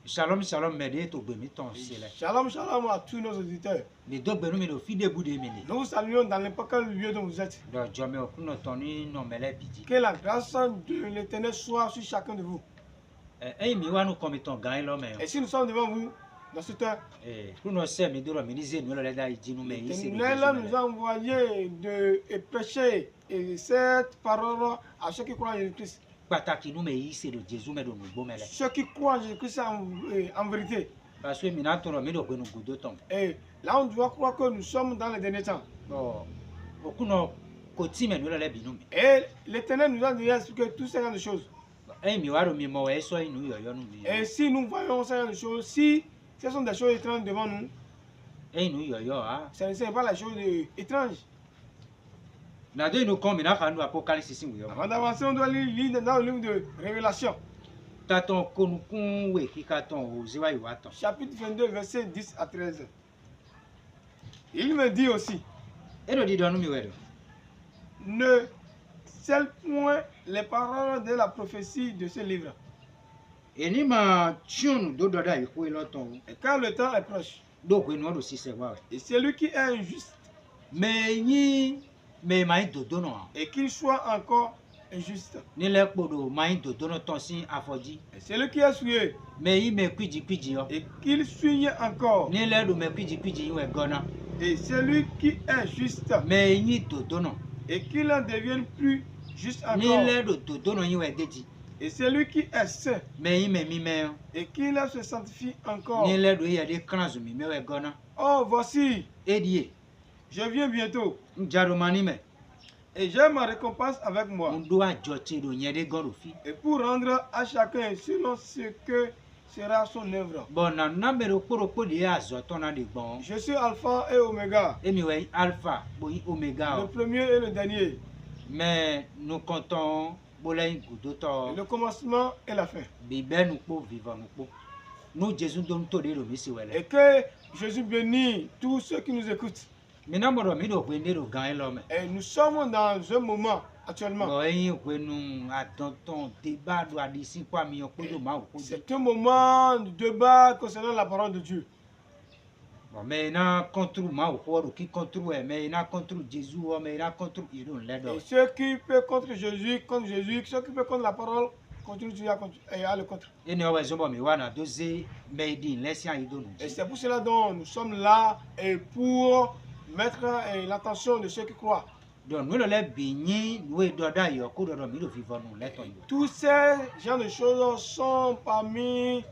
Shalom, shalom, médé, to bémiton, Shalom, shalom à tous nos auditeurs. Les deux bénous, mais nos filles de Boudé, Nous vous saluons dans n'importe quel lieu dont vous êtes. Que la grâce de l'Éternel soit sur chacun de vous. Et si nous sommes devant vous, dans cette heure, l'Éternel nous a envoyé de prêcher cette parole à ceux qui croient en Jésus-Christ. Ceux qui croient en Jésus-Christ en vérité. Et là, on doit croire que nous sommes dans les derniers temps. Et l'Éternel nous a déjà expliqué toutes ces choses. Et si nous voyons ces choses, si ce sont des choses étranges devant nous, ce n'est pas la chose étrange. Avant d'avancer, on doit lire dans le livre de Révélation. Chapitre 22, versets 10 à 13. Il me dit aussi, ne scelle point les paroles de la prophétie de ce livre. Et car le temps est proche. Et celui qui est injuste, et qu'il soit encore injuste. Et celui qui est souillé, et qu'il souille encore. Et celui qui est juste, et qu'il en devienne plus juste encore. Et celui qui est saint, et qu'il se sanctifie encore. Oh, voici, je viens bientôt. Et j'ai ma récompense avec moi. Et pour rendre à chacun selon ce que sera son œuvre. Je suis Alpha et Oméga. Le premier et le dernier. Mais nous comptons le commencement et la fin. Et que Jésus bénisse tous ceux qui nous écoutent. Et nous sommes dans un moment actuellement. C'est un moment de débat concernant la parole de Dieu. Et ceux qui peuvent contre Jésus, ceux qui peuvent contre la parole, continuent à le contre. Et c'est pour cela dont nous sommes là et pour mettre l'attention de ceux qui croient. Tous ces genres de choses sont parmi